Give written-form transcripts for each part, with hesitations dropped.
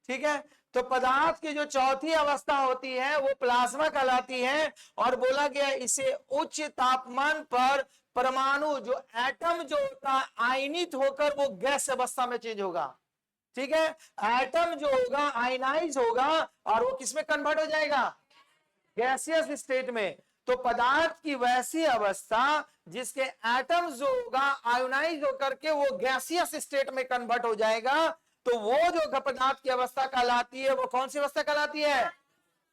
ठीक है। तो पदार्थ की जो चौथी अवस्था होती है वो प्लाज्मा कहलाती है, और बोला गया इसे उच्च तापमान पर परमाणु जो एटम जो होता है आयनित होकर वो गैस अवस्था में चेंज होगा। ठीक है, एटम जो होगा आयनाइज होगा और वो किसमें कन्वर्ट हो जाएगा, गैसियस स्टेट में। तो पदार्थ की वैसी अवस्था जिसके एटम जो होगा आयोनाइज होकर के वो गैसियस स्टेट में कन्वर्ट हो जाएगा, तो वो जो पदार्थ की अवस्था कहलाती है वो कौन सी अवस्था कहलाती है,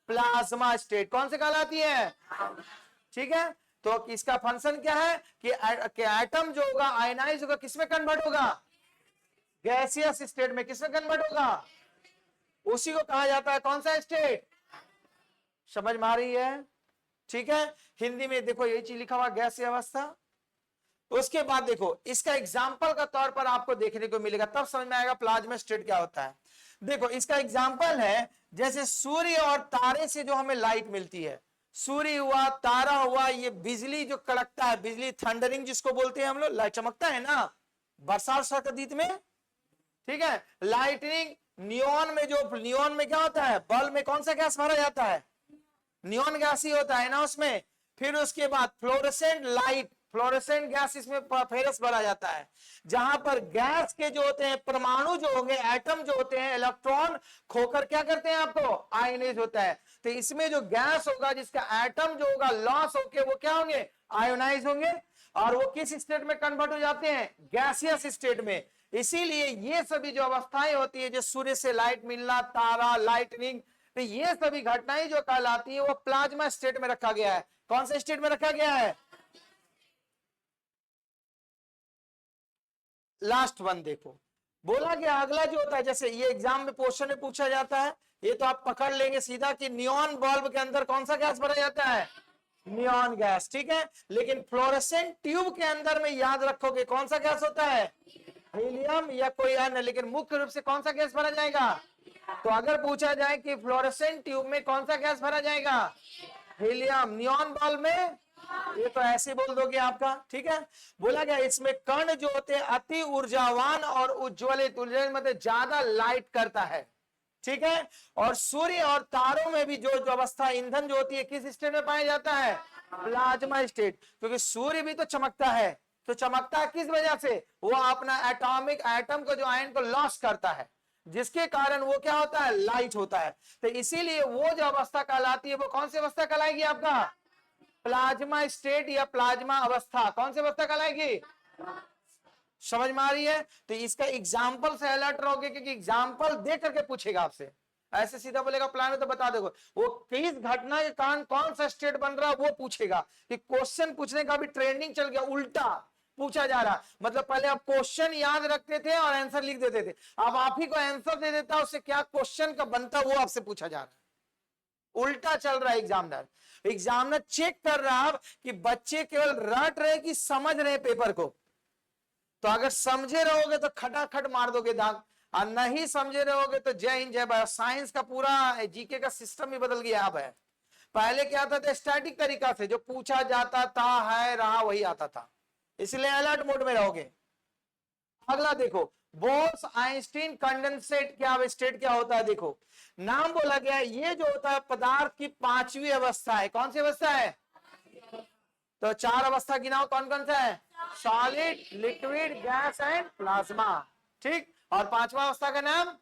प्लाज्मा स्टेट। कौन से कहलाती है, ठीक है। तो इसका फंक्शन क्या है कि एटम जो होगा आयनाइज होगा किसमें कन्वर्ट होगा, गैसियस स्टेट में। किसमें कन्वर्ट होगा, उसी को कहा जाता है कौन सा स्टेट, समझ में आ रही है, ठीक है। हिंदी में देखो यही चीज लिखा हुआ गैसीय अवस्था। उसके बाद देखो इसका एग्जाम्पल का तौर पर आपको देखने को मिलेगा, तब समझ में आएगा प्लाज्मा स्टेट क्या होता है। देखो इसका एग्जाम्पल है जैसे सूर्य और तारे से जो हमें लाइट मिलती है, सूर्य हुआ, तारा हुआ, ये बिजली जो कड़कता है, बिजली थंडरिंग जिसको बोलते हैं हम लोग, लाइट चमकता है ना बरसात सर्दी में, ठीक है। लाइटनिंग, नियॉन में जो नियॉन में क्या होता है, बल्ब में कौन सा गैस भरा जाता है, नियॉन गैस ही होता है ना उसमें। फिर उसके बाद फ्लोरेसेंट लाइट, फ्लोरेसेंट गैस इसमें फेरस भरा जाता है, जहां पर गैस के जो होते हैं परमाणु जो होंगे, एटम जो होते हैं, इलेक्ट्रॉन खोकर क्या करते हैं आपको, आयनाइज होता है। तो इसमें जो गैस होगा जिसका एटम जो होगा लॉस होके वो क्या होंगे, आयोनाइज होंगे, और वो किस स्टेट में कन्वर्ट हो जाते हैं, गैसियस स्टेट में। इसीलिए ये सभी जो अवस्थाएं होती है, जो सूर्य से लाइट मिलना, तारा, लाइटनिंग, तो ये सभी घटनाएं जो कहलाती है वो प्लाज्मा स्टेट में रखा गया है। कौन से स्टेट में रखा गया है, लास्ट वन देखो। बोला गया अगला जो होता है, जैसे ये एग्जाम में क्वेश्चन में पूछा जाता है, ये तो आप पकड़ लेंगे सीधा कि नियॉन बल्ब के अंदर कौन सा गैस भरा जाता है, नियॉन गैस, ठीक है। लेकिन फ्लोरेसेंट ट्यूब के अंदर में याद रखोगे कौन सा गैस होता है, हीलियम या कोई अन्य, लेकिन मुख्य रूप से कौन सा गैस भरा जाएगा। तो अगर पूछा जाए कि फ्लोरेसेंट ट्यूब में कौन सा गैस भरा जाएगा, हीलियम। नियॉन बल्ब में ये तो ऐसे बोल दोगे आपका, ठीक है। बोला गया इसमें कण जो होते हैं अति ऊर्जावान और उज्ज्वलित, मतलब ज्यादा लाइट करता है, ठीक है। और सूर्य और तारों में भी जो जो अवस्था ईंधन जो होती है किस स्टेट में पाया जाता है, प्लाज्मा स्टेट। क्योंकि सूर्य भी तो चमकता है, तो चमकता है किस वजह से, वो अपना एटॉमिक एटम को जो आयन को लॉस करता है, जिसके कारण वो क्या होता है, लाइट होता है। तो इसीलिए वो जो अवस्था कहलाती है वो कौन सी अवस्था कहलाएगी आपका, प्लाज्मा स्टेट या प्लाज्मा अवस्था। कौन सी अवस्था कहलाएगी, समझ में आ रही है। तो इसका एग्जाम्पल से अलर्ट रहोगे, क्योंकि एग्जाम्पल दे करके पूछेगा आपसे, ऐसे सीधा बोलेगा प्लान में तो बता देगा, वो किस घटना के कारण कौन सा स्टेट बन रहा है वो पूछेगा। कि क्वेश्चन पूछने का भी ट्रेंडिंग चल गया, उल्टा पूछा जा रहा। मतलब पहले आप क्वेश्चन याद रखते थे और आंसर लिख देते थे, अब आप ही को आंसर दे देता, उससे क्या क्वेश्चन का बनता वो आपसे पूछा जा रहा है, उल्टा चल रहा है। एग्जामिनर चेक कर रहा है कि बच्चे केवल रट रहे कि समझ रहे पेपर को। तो अगर समझे रहोगे तो खटाखट मार दोगे दाग, और नहीं समझे रहोगे तो जय हिंद जय भारत। साइंस का पूरा जीके का सिस्टम ही बदल गया अब है। पहले क्या आता था, स्टैटिक तरीका से जो पूछा जाता था, है रहा वही आता था, इसलिए अलर्ट मोड में रहोगे। अगला देखो, बोर्स आइंस्टीन कंडेंसेट क्या स्टेट क्या होता है, देखो नाम बोला गया है, ये जो होता है पदार्थ की पांचवी अवस्था है। कौन सी अवस्था है, तो चार अवस्था गिनाओ कौन कौन सा है, solid, liquid, gas and plasma, ठीक। और पांचवा अवस्था का नाम,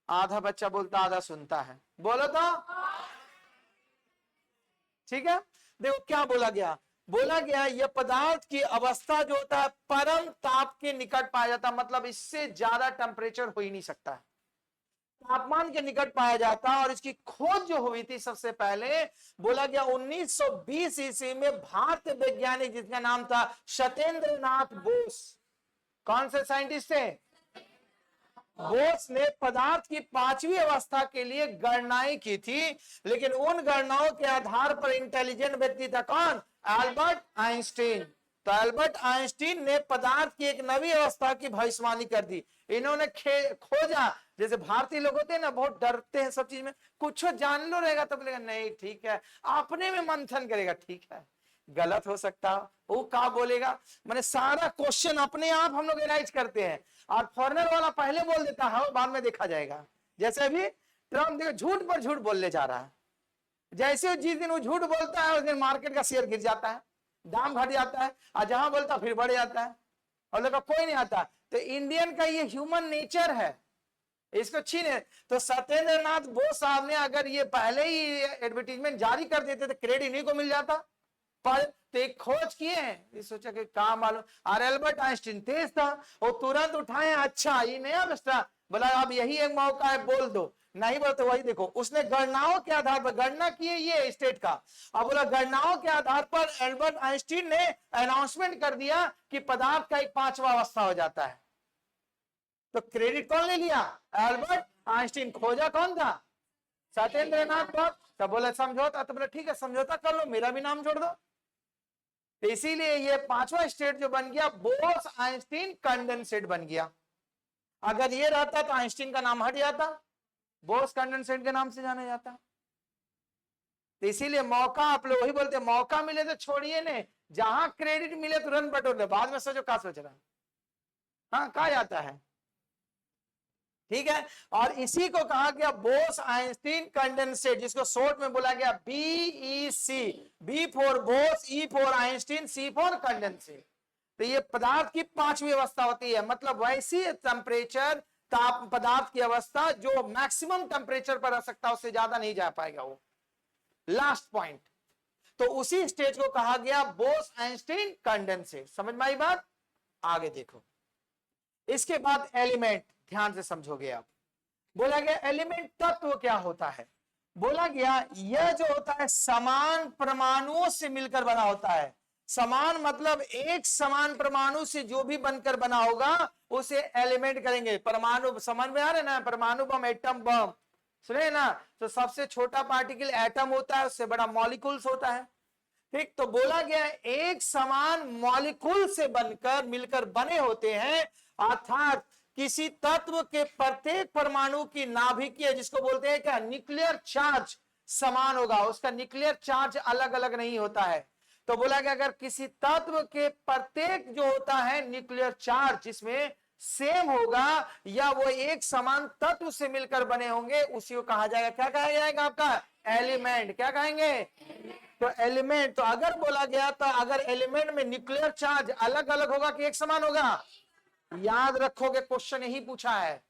आधा बच्चा बोलता आधा सुनता है, बोलो तो, ठीक है। देखो क्या बोला गया, बोला गया यह पदार्थ की अवस्था जो होता है परम ताप के निकट पाया जाता, मतलब इससे ज्यादा टेम्परेचर हो ही नहीं सकता है, तापमान के निकट पाया जाता। और इसकी खोज जो हुई थी सबसे पहले, बोला गया 1920 ईस्वी में भारतीय वैज्ञानिक जिसका नाम था सत्येंद्र नाथ बोस। कौन से साइंटिस्ट थे, बोस ने पदार्थ की पांचवी अवस्था के लिए गणनाएं की थी, लेकिन उन गणनाओं के आधार पर इंटेलिजेंट व्यक्ति था कौन, एल्बर्ट आइंस्टीन। तो एल्बर्ट आइंस्टीन ने पदार्थ की एक नवी अवस्था की भविष्यवाणी कर दी। इन्होंने खोजा, जैसे भारतीय लोग होते हैं ना, बहुत डरते हैं सब चीज में, कुछ जान लो रहेगा तो बोलेगा नहीं ठीक है, अपने में मंथन करेगा, ठीक है गलत हो सकता, वो क्या बोलेगा, मैंने सारा क्वेश्चन अपने आप हम लोग एनालाइज करते हैं, और फॉरेनर वाला पहले बोल देता है, बाद में देखा जाएगा। जैसे अभी ट्रम्प देखो झूठ पर झूठ बोलने जा रहा है, जैसे जिस दिन वो झूठ बोलता है उस दिन मार्केट का शेयर गिर जाता है, दाम घट जाता है, और जहां बोलता फिर बढ़ जाता है, और लोग कोई नहीं आता। तो इंडियन का ये ह्यूमन नेचर है, इसको छीने। तो सत्येंद्र नाथ बोस साहब ने अगर ये पहले ही एडवर्टीजमेंट जारी कर देते तो क्रेडिट इन्हीं को मिल जाता, पर तो एक खोज किए हैं, सोचा कि काम मालूम, और एल्बर्ट आइंस्टीन तेज था, वो तुरंत उठाए, अच्छा ये नया बेस्टा, बोला अब यही एक मौका है, बोल दो, नहीं बोलते वही देखो, उसने गणनाओं के आधार पर गणना की है ये स्टेट का, अब बोला गणनाओं के आधार पर एल्बर्ट आइंस्टीन ने अनाउंसमेंट कर दिया कि पदार्थ का एक 5वां अवस्था हो जाता है। तो क्रेडिट कौन ले लिया, एल्बर्ट आइंस्टीन। खोजा कौन था, सत्येंद्र नाथ बोस। तो बोले समझौता, तो बोले ठीक है समझौता कर लो, मेरा भी नाम जोड़ दो। तो इसीलिए ये 5वां स्टेट जो बन गया बोस आइंस्टीन कंडेंसेट बन गया। अगर ये रहता तो आइंस्टीन का नाम हट जाता, बोस कंडेंसेट के नाम से जाना जाता। तो इसीलिए मौका, आप लोग वही बोलते हैं, मौका मिले तो छोड़िए ने, जहां क्रेडिट मिले तुरंत बटोर दे, बाद में सोचो क्या सोच रहा है, हाँ कहा जाता है, ठीक है। और इसी को कहा गया बोस आइंस्टीन कंडेंसेट, जिसको शॉर्ट में बोला गया BEC, B for Bose, E for Einstein, C for condensate. तो ये पदार्थ की 5वीं अवस्था होती है, मतलब वैसी टेम्परेचर ताप पदार्थ की अवस्था जो मैक्सिमम टेम्परेचर पर रह सकता है, उससे ज्यादा नहीं जा पाएगा वो, लास्ट पॉइंट। तो उसी स्टेज को कहा गया बोस आइंस्टीन कंडेंसेट। समझ में आई बात, आगे देखो। इसके बाद एलिमेंट, ध्यान से समझोगे आप। बोला गया एलिमेंट तत्व क्या होता है, बोला गया यह जो होता है समान परमाणुओं से मिलकर बना होता है। समान मतलब एक समान परमाणु से जो भी बनकर बना होगा उसे एलिमेंट करेंगे। परमाणु समझ में आ रहे ना, परमाणु बम, एटम बम सुने ना, तो सबसे छोटा पार्टिकल एटम होता है, उससे बड़ा मॉलिक्यूल्स होता है, ठीक। तो बोला गया एक समान मॉलिक्यूल से बनकर मिलकर बने होते हैं, अर्थात किसी तत्व के प्रत्येक परमाणु की नाभिकीय, जिसको बोलते हैं क्या, न्यूक्लियर चार्ज समान होगा, उसका न्यूक्लियर चार्ज अलग अलग नहीं होता है। तो बोला गया अगर किसी तत्व के प्रत्येक जो होता है न्यूक्लियर चार्ज जिसमें सेम होगा, या वो एक समान तत्व से मिलकर बने होंगे, उसी को कहा जाएगा, क्या कहा जाएगा आपका, एलिमेंट। क्या कहेंगे, तो एलिमेंट। तो अगर बोला गया तो अगर एलिमेंट में न्यूक्लियर चार्ज अलग अलग होगा कि एक समान होगा, याद रखोगे क्वेश्चन यही पूछा है,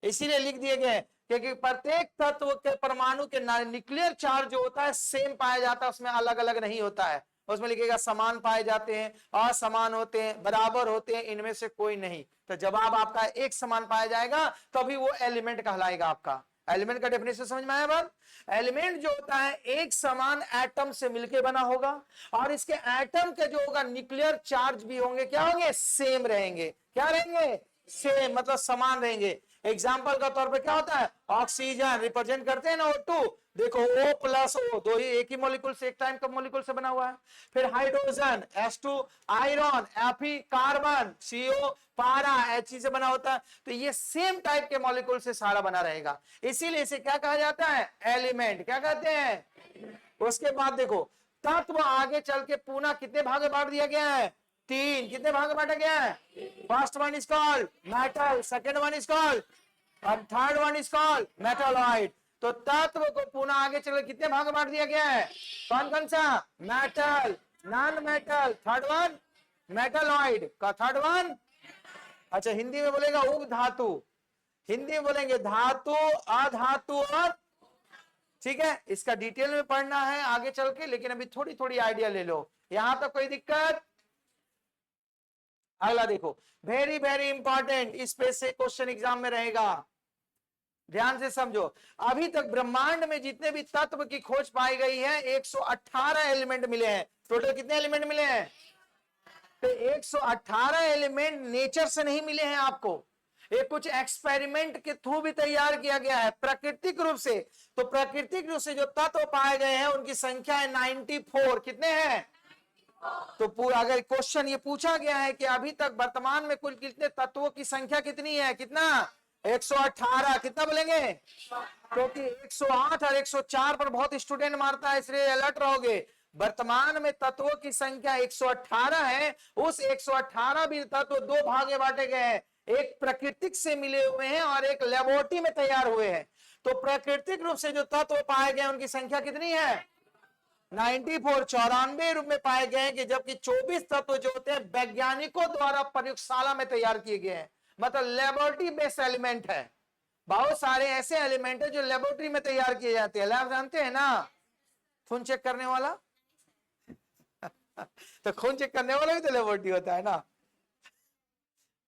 इसीलिए लिख दिए गए, क्योंकि प्रत्येक तत्व के परमाणु के न्यूक्लियर चार्ज जो होता है सेम पाया जाता है, उसमें अलग अलग नहीं होता है। उसमें लिखेगा समान पाए जाते हैं, असमान होते हैं, बराबर होते हैं, इनमें से कोई नहीं। तो जवाब आपका एक समान पाया जाएगा तभी वो एलिमेंट कहलाएगा आपका। एलिमेंट का डेफिनेशन समझ में आया बात। एलिमेंट जो होता है एक समान एटम से मिलके बना होगा, और इसके एटम के जो होगा न्यूक्लियर चार्ज भी होंगे, क्या होंगे, सेम रहेंगे। क्या रहेंगे, सेम, मतलब समान रहेंगे। एग्जाम्पल का तौर पे क्या होता है, ऑक्सीजन रिप्रेजेंट करते हैं ना O2, देखो O प्लस O, दो ही एक ही मॉलिक्यूल से, एक टाइम का मॉलिक्यूल से बना हुआ है। फिर hydrogen H2, iron Fe, carbon CO, पारा He से बना होता है। तो ये सेम टाइप के मॉलिक्यूल से सारा बना रहेगा, इसीलिए इसे क्या कहा जाता है, एलिमेंट। क्या कहते हैं। उसके बाद देखो तत्व आगे चल के पुनः कितने भाग में बांट दिया गया है, 3। कितने भाग में बांटा गया है, first one is called metal, second one is called, और third one is called metalloid. तो तत्व को पुनः आगे चल कितने भाग में बांट दिया गया है, कौन कौन सा, metal, non metal, third one metalloid का, थर्ड वन, अच्छा हिंदी में बोलेगा उप धातु, हिंदी में बोलेंगे धातु, अधातु और, ठीक है। इसका डिटेल में पढ़ना है आगे चल के, लेकिन अभी थोड़ी थोड़ी आइडिया ले लो, यहां तक कोई दिक्कत। अगला देखो, वेरी वेरी इंपॉर्टेंट, इस पे से क्वेश्चन एग्जाम में रहेगा, ध्यान से समझो। अभी तक ब्रह्मांड में जितने भी तत्व की खोज पाई गई है 118 एलिमेंट मिले हैं। टोटल कितने एलिमेंट मिले हैं, तो 118 एलिमेंट नेचर से नहीं मिले हैं आपको, ये कुछ एक्सपेरिमेंट के थ्रू भी तैयार किया गया है प्राकृतिक रूप से। तो प्राकृतिक रूप से जो तत्व पाए गए हैं उनकी संख्या है 94। कितने हैं, तो पूरा अगर क्वेश्चन ये पूछा गया है कि अभी तक वर्तमान में कुल कितने तत्वों की संख्या कितनी है, कितना, 118। कितना बोलेंगे, क्योंकि 108 और 104 पर बहुत स्टूडेंट मारता है, इसलिए अलर्ट रहोगे। वर्तमान में तत्वों की संख्या 118 है। उस 118 भी तत्व दो भागे बांटे गए हैं, एक प्राकृतिक से मिले हुए हैं और एक लेबोरेटरी में तैयार हुए हैं। तो प्राकृतिक रूप से जो तत्व पाए गए उनकी संख्या कितनी है? 94, 94 रूप में पाए गए हैं कि जबकि 24 तत्व जो होते हैं वैज्ञानिकों द्वारा प्रयोगशाला में तैयार किए गए हैं, मतलब लेबोरेटरी बेस्ड एलिमेंट है। बहुत सारे ऐसे एलिमेंट है जो लेबोरेटरी में तैयार किए जाते हैं। लैब जानते हैं ना, खून चेक करने वाला तो खून चेक करने वाला भी तो लेबोरेटरी होता है ना।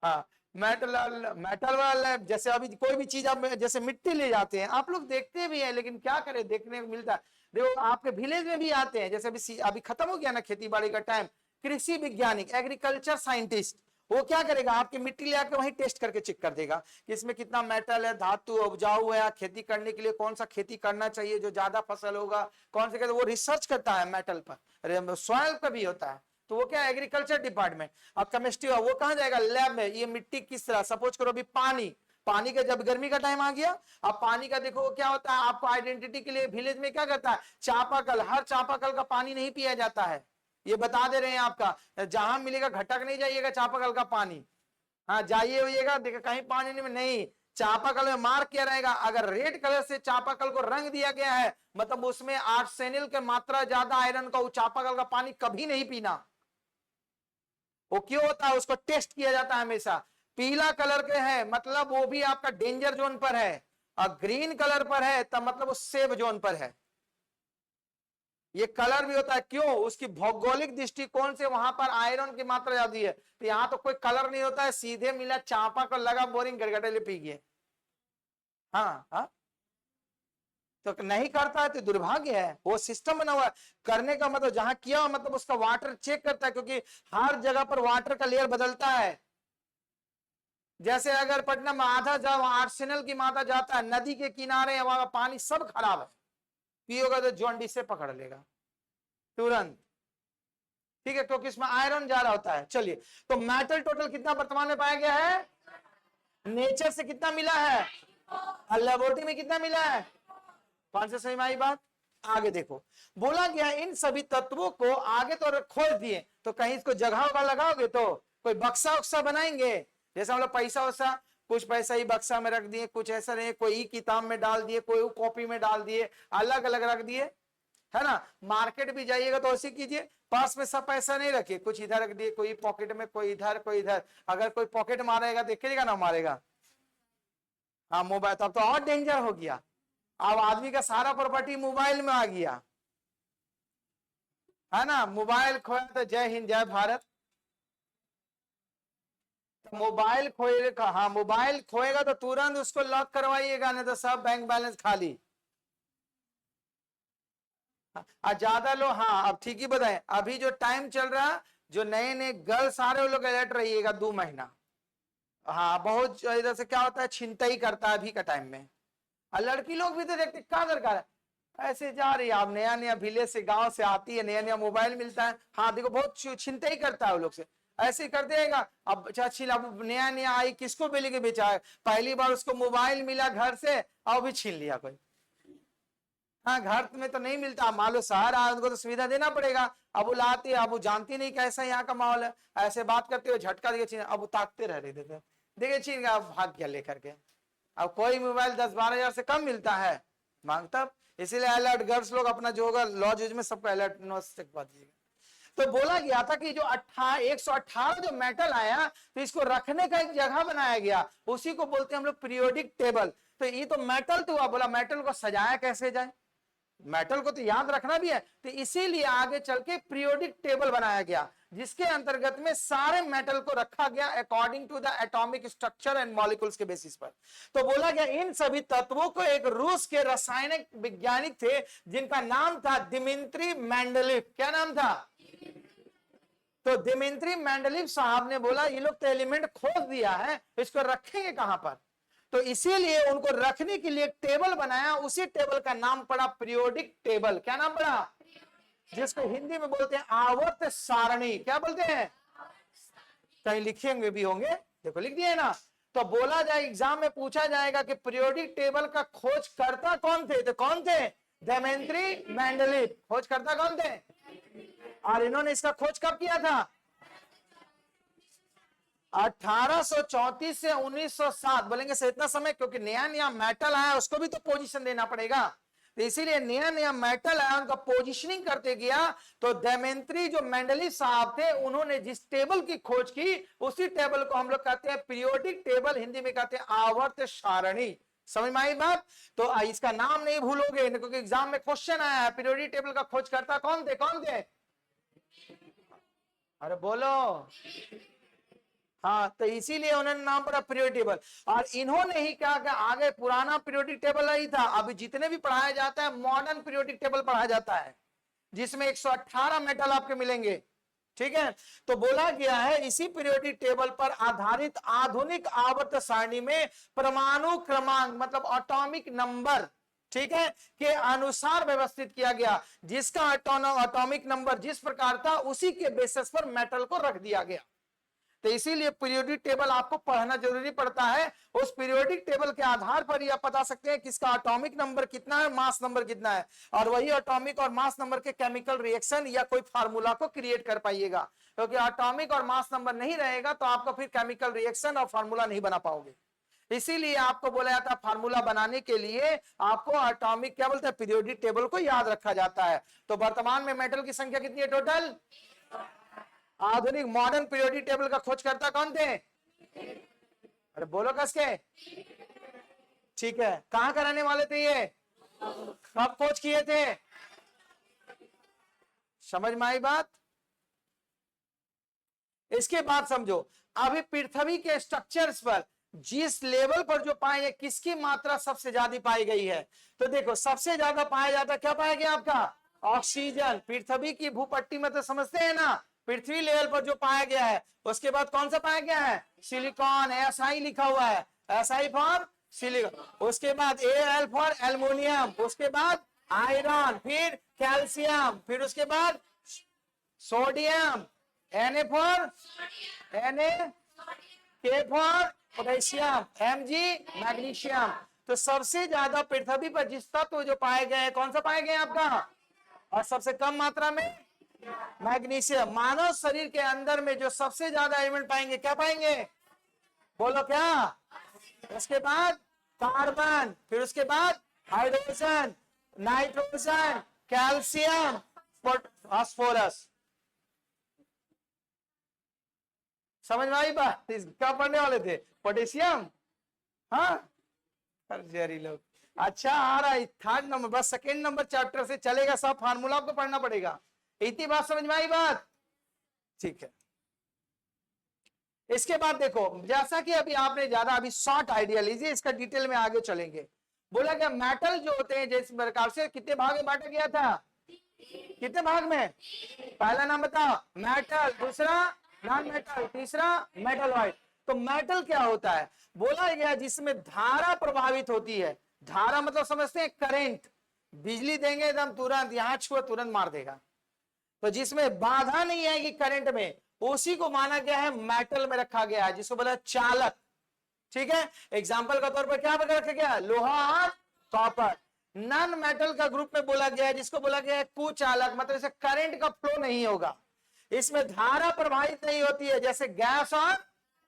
हाँ, मेटल वाला लैब, जैसे अभी कोई भी चीज आप जैसे मिट्टी ले जाते हैं, आप लोग देखते भी हैं, लेकिन क्या करें, देखने को मिलता है। देखो आपके विलेज में भी आते हैं, जैसे अभी खत्म हो गया ना खेती बाड़ी का टाइम, कृषि वैज्ञानिक एग्रीकल्चर साइंटिस्ट वो क्या करेगा, आपकी मिट्टी ले आकर वहीं टेस्ट करके चेक कर देगा कि इसमें कितना मेटल है, धातु उपजाऊ है, खेती करने के लिए कौन सा खेती करना चाहिए जो ज्यादा फसल होगा, कौन से, वो रिसर्च करता है मेटल पर, सॉइल पर भी होता है। तो वो क्या, एग्रीकल्चर डिपार्टमेंट। और केमिस्ट्री वो कहां जाएगा, लैब में। ये मिट्टी किस तरह, सपोज करो अभी पानी का जब गर्मी का टाइम आ गया, अब पानी का देखो क्या होता है, आपको आइडेंटिटी के लिए विलेज में क्या करता है, चापाकल, हर चापाकल का पानी नहीं पिया जाता है, ये बता दे रहे हैं आपका। जहां मिलेगा घटक नहीं जाइएगा चापाकल का पानी, हाँ जाइए होइएगा, देखिए कहीं पानी नहीं, चापाकल में मार्क किया रहेगा, अगर रेड कलर से चापाकल को रंग दिया गया है मतलब उसमें आर्सेनिल की मात्रा ज्यादा, आयरन का, चापाकल का पानी कभी नहीं पीना। वो क्यों होता है, उसको टेस्ट किया जाता है हमेशा। पीला कलर के है मतलब वो भी आपका डेंजर जोन पर है, और ग्रीन कलर पर है तब मतलब वो सेफ जोन पर है। ये कलर भी होता है क्यों, उसकी भौगोलिक दृष्टिकोण से वहां पर आयरन की मात्रा ज्यादा है। तो यहां तो कोई कलर नहीं होता है, सीधे मिला चापा को लगा बोरिंग गड़गड़े पी गए। हाँ हाँ, तो नहीं करता है तो दुर्भाग्य है। वो सिस्टम बना हुआ है करने का, मतलब जहां किया मतलब उसका वाटर चेक करता है, क्योंकि हर जगह पर वाटर का लेयर बदलता है। जैसे अगर पटना में आधा जब आर्सेनल की मात्रा जाता है, नदी के किनारे वहां का पानी सब खराब है, पियोगा तो जॉन्डिस से पकड़ लेगा तुरंत, ठीक है, क्योंकि इसमें आयरन ज्यादा होता है। चलिए, तो मेटल टोटल कितना वर्तमान में पाया गया है, नेचर से कितना मिला है और लेबोरेटरी में कितना मिला है। कौन से सही में आई बात, आगे देखो, बोला गया इन सभी तत्वों को आगे तो खोज दिए, तो कहीं इसको जगह होगा लगाओगे तो कोई बक्सा उक्सा बनाएंगे, जैसे हम लोग पैसा वैसा, कुछ पैसा ही बक्सा में रख दिए, कुछ ऐसा नहीं, कोई किताब में डाल दिए, कोई कॉपी में डाल दिए, अलग अलग रख दिए, है ना। मार्केट भी जाइएगा तो ऐसे कीजिए, पास में सब पैसा नहीं रखिए, कुछ इधर रख दिए, कोई पॉकेट में, कोई इधर कोई इधर। अगर कोई पॉकेट मारेगा देखिएगा ना मारेगा, हाँ मोबाइल, तब तो और डेंजर हो गया। अब आदमी का सारा प्रॉपर्टी मोबाइल में आ गया, है ना। मोबाइल खोया तो जय हिंद जय भारत। तो मोबाइल खोएगा, हाँ मोबाइल खोएगा तो तुरंत उसको लॉक करवाइएगा, नहीं तो सब बैंक बैलेंस खाली। ज्यादा लोग, हाँ अब ठीक ही बताएं, अभी जो टाइम चल रहा, जो नए नए गर्ल्स आ रहे वो लोग अलर्ट रहिएगा 2 महीना। हाँ बहुत इधर से क्या होता है, छिनतई करता है अभी का टाइम में। और लड़की लोग भी तो देखते क्या दरकार है, ऐसे जा रही है, आप नया नया विलेज से गांव से आती है, नया नया मोबाइल मिलता है, हाँ देखो बहुत छिनतई करता है वो लोग से, ऐसे ही कर देगा। अब चाची अब नया नया आई, किसको बेले के बेचा है, पहली बार उसको मोबाइल मिला घर से और भी छीन लिया कोई। हाँ घर में तो नहीं मिलता, मान लो शहर आए उनको तो सुविधा देना पड़ेगा। अब वो लाती है, अब वो जानती नहीं कैसा यहाँ का माहौल है, ऐसे बात करते हुए झटका देके छीन, अब वो ताकते रह रहे थे, देखिए छीन गया, भाग गया लेकर के। अब कोई मोबाइल 10-12 हजार से कम मिलता है मांगता, इसीलिए अलर्ट गर्ल्स लोग अपना जो होगा लॉज यूज में सबको अलर्ट करवा दीजिएगा। तो बोला गया था कि जो 118 जो मेटल आया तो इसको रखने का एक जगह बनाया गया, उसी को बोलते हैं हम लोग पीरियोडिक टेबल। तो ये तो मेटल तो हुआ, बोला मेटल को सजाया कैसे जाए, मेटल को तो याद रखना भी है, तो इसीलिए आगे चल के पीरियोडिक टेबल बनाया गया, जिसके अंतर्गत में सारे मेटल को रखा गया according to the atomic structure and molecules के बेसिस पर। तो बोला गया इन सभी तत्वों को एक रूस के रासायनिक वैज्ञानिक थे जिनका नाम था दिमित्री मेंडलीव। क्या नाम था, तो दिमित्री मेंडलीव साहब ने बोला ये लोग तो एलिमेंट खोज दिया है, इसको रखेंगे कहां पर, तो इसीलिए उनको रखने के लिए एक टेबल बनाया, उसी टेबल का नाम पड़ा पीरियोडिक टेबल। क्या नाम पड़ा, जिसको हिंदी में बोलते हैं आवर्त सारणी। क्या बोलते हैं, कहीं लिखेंगे भी होंगे, देखो लिख दिए ना। तो बोला जाए एग्जाम में पूछा जाएगा कि पीरियोडिक टेबल का खोज करता कौन थे, तो कौन थे, डेमेंट्री मेंडलीव। खोज करता कौन थे? और इन्होंने इसका खोज कब किया था? 1834 से 1907। बोलेंगे से इतना समय, क्योंकि नया नया मेटल आया, उसको भी तो पोजीशन देना पड़ेगा, तो इसीलिए नया नया मेटल आया, उनका पोजीशनिंग करते गया। तो डेमेंट्री जो मेंडलीव साहब थे, उन्होंने जिस टेबल की खोज की, उसी टेबल को हम लोग कहते हैं पीरियोडिक टेबल, हिंदी में कहते हैं आवर्त सारणी। समझ में आई बात? तो इसका नाम नहीं भूलोगे, क्योंकि एग्जाम में क्वेश्चन आया है पीरियोडिक टेबल का खोजकर्ता कौन थे? कौन थे? अरे बोलो। हाँ, तो इसीलिए उन्होंने नाम पड़ा पीरियोडिक टेबल। और इन्होंने ही क्या कि आगे पुराना पीरियोडिक टेबल नहीं था, अभी जितने भी पढ़ाया जाता है मॉडर्न पीरियोडिक टेबल पढ़ाया जाता है, जिसमें 118 मेटल आपके मिलेंगे। ठीक है, तो बोला गया है इसी पीरियोडिक टेबल पर आधारित आधुनिक आवर्त सारणी में परमाणु क्रमांक मतलब एटॉमिक नंबर, ठीक है, के अनुसार व्यवस्थित किया गया। जिसका एटॉमिक नंबर जिस प्रकार था, उसी के बेसिस पर मेटल को रख दिया गया। तो इसीलिए पीरियोडिक टेबल आपको पढ़ना जरूरी पड़ता है। उस पीरियोडिक टेबल के आधार पर ही आप बता सकते हैं किसका एटॉमिक नंबर कितना है, मास नंबर कितना है, और वही एटॉमिक और मास नंबर के केमिकल रिएक्शन या कोई फार्मूला को क्रिएट कर पाइएगा। क्योंकि एटॉमिक और मास नंबर नहीं रहेगा तो आपको फिर केमिकल रिएक्शन और फार्मूला नहीं बना पाओगे। इसीलिए आपको बोला जाता है फार्मूला बनाने के लिए आपको एटॉमिक क्या बोलते हैं, पीरियोडिक टेबल को याद रखा जाता है। तो वर्तमान में मेटल की संख्या कितनी है टोटल? आधुनिक मॉडर्न पीरियोडिक टेबल का खोजकर्ता कौन थे? अरे बोलो कसके। ठीक है, कहां कराने वाले थे ये? कब खोज किए थे? समझ में आई बात? इसके बाद समझो, अभी पृथ्वी के स्ट्रक्चर्स पर जिस लेवल पर जो पाए, किसकी मात्रा सबसे ज्यादा पाई गई है? तो देखो, सबसे ज्यादा पाया जाता, क्या पाया गया आपका? ऑक्सीजन। पृथ्वी की भूपट्टी में तो समझते हैं ना, पृथ्वी लेवल पर जो पाया गया है। उसके बाद कौन सा पाया गया है? सिलिकॉन, SI लिखा हुआ है, SI फॉर सिलिकॉन। उसके बाद Al फॉर एल्युमिनियम, उसके बाद आयरन, फिर कैल्शियम, फिर उसके बाद sodium, Na for Na, K for potassium, Mg magnesium. तो सबसे ज्यादा पृथ्वी पर जिस तत्व जो पाए गए हैं, कौन सा पाए गए आपका? और सबसे कम मात्रा में मैग्नीशियम। मानव शरीर के अंदर में जो सबसे ज्यादा एलिमेंट पाएंगे, क्या पाएंगे? बोलो क्या? उसके बाद कार्बन, फिर उसके बाद हाइड्रोजन, नाइट्रोजन, कैल्शियम, फास्फोरस। समझ में आई बात? क्या पढ़ने वाले थे? पोटेशियम। हाँ, जहरी लोग। अच्छा आ रहा है थर्ड नंबर, बस सेकेंड नंबर चैप्टर से चलेगा, सब फार्मूला आपको पढ़ना पड़ेगा। इतनी बात समझ में आई बात? ठीक है। इसके बाद देखो, जैसा कि अभी आपने ज्यादा अभी शॉर्ट आइडिया लीजिए, इसका डिटेल में आगे चलेंगे। बोला क्या मेटल जो होते हैं जिस प्रकार से कितने भाग में बांटा गया था? कितने भाग में? पहला नाम बताओ, मेटल, दूसरा नॉन मेटल, तीसरा मेटलॉइड। तो मेटल क्या होता है? बोला गया जिसमें धारा प्रभावित होती है। धारा मतलब समझते हैं करंट, बिजली देंगे एकदम तुरंत, यहां छुआ तुरंत मार देगा। तो जिसमें बाधा नहीं आएगी करंट में, उसी को माना गया है मेटल में रखा गया है, जिसको बोला चालक। ठीक है, एग्जाम्पल का तौर पर क्या रखा गया? लोहा और कॉपर। नॉन मेटल का ग्रुप में बोला गया है, जिसको बोला गया है कुचालक, मतलब इसे करंट का फ्लो नहीं होगा, इसमें धारा प्रभावित नहीं होती है, जैसे गैस और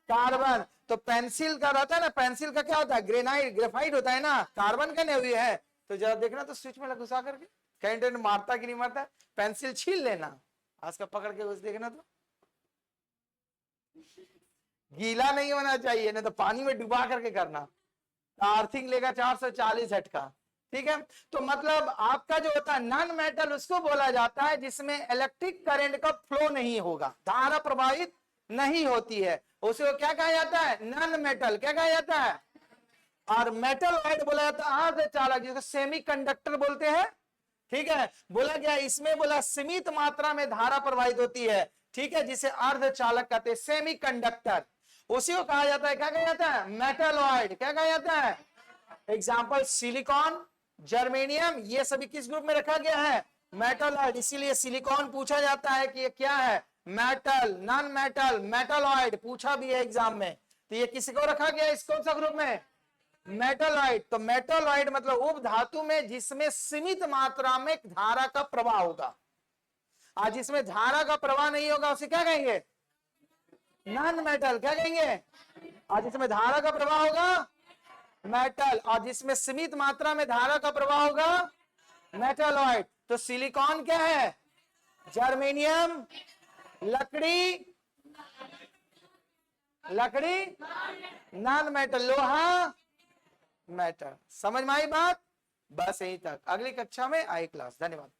कार्बन। तो पेंसिल का रहता है ना, पेंसिल का क्या होता है? ग्रेफाइट होता है ना, कार्बन का नहीं है। तो जरा देखना तो स्विच में घुसा करके करंट मारता कि नहीं मारता। पेंसिल छील लेना, आज का पकड़ के उस देखना तो गीला नहीं होना चाहिए, नहीं तो पानी में डुबा करके करना। अर्थिंग लेगा 440 हट का। ठीक है, तो मतलब आपका जो होता है नॉन मेटल, उसको बोला जाता है जिसमें इलेक्ट्रिक करंट का फ्लो नहीं होगा, धारा प्रभावित नहीं होती है, उसे क्या कहा जाता है? Non metal. क्या कहा जाता है? और मेटलॉइड बोला जाता है अर्धचालक, जिसको सेमी कंडक्टर बोलते हैं। ठीक है, बोला गया इसमें बोला सीमित मात्रा में धारा प्रवाहित होती है, ठीक है, जिसे अर्धचालक कहते हैं, सेमी कंडक्टर। उसी को कहा जाता है, क्या कहा जाता है? मेटलॉइड। क्या कहा जाता है? एग्जाम्पल सिलिकॉन, जर्मेनियम, ये सभी किस ग्रुप में रखा गया है? मेटलॉइड। इसीलिए सिलिकॉन पूछा जाता है कि ये क्या है? मेटल। नॉन मेटल, मेटलॉइड पूछा भी है एग्जाम में। तो ये किसी को रखा गया है, इस कौन सा ग्रुप में? मेटलॉइड। तो मेटलॉइड मतलब उप धातु में जिसमें सीमित मात्रा में धारा का प्रवाह होगा। आज जिसमें धारा का प्रवाह नहीं होगा उसे क्या कहेंगे? Non metal. क्या कहेंगे? और जिसमें धारा का प्रवाह होगा मेटल, और जिसमें सीमित मात्रा में धारा का प्रवाह होगा मेटलॉइड। तो सिलिकॉन क्या है? जर्मेनियम। लकड़ी नॉन मेटल। लोहा मेटल। समझ में आई बात? बस यहीं तक, अगली कक्षा में आई क्लास। धन्यवाद।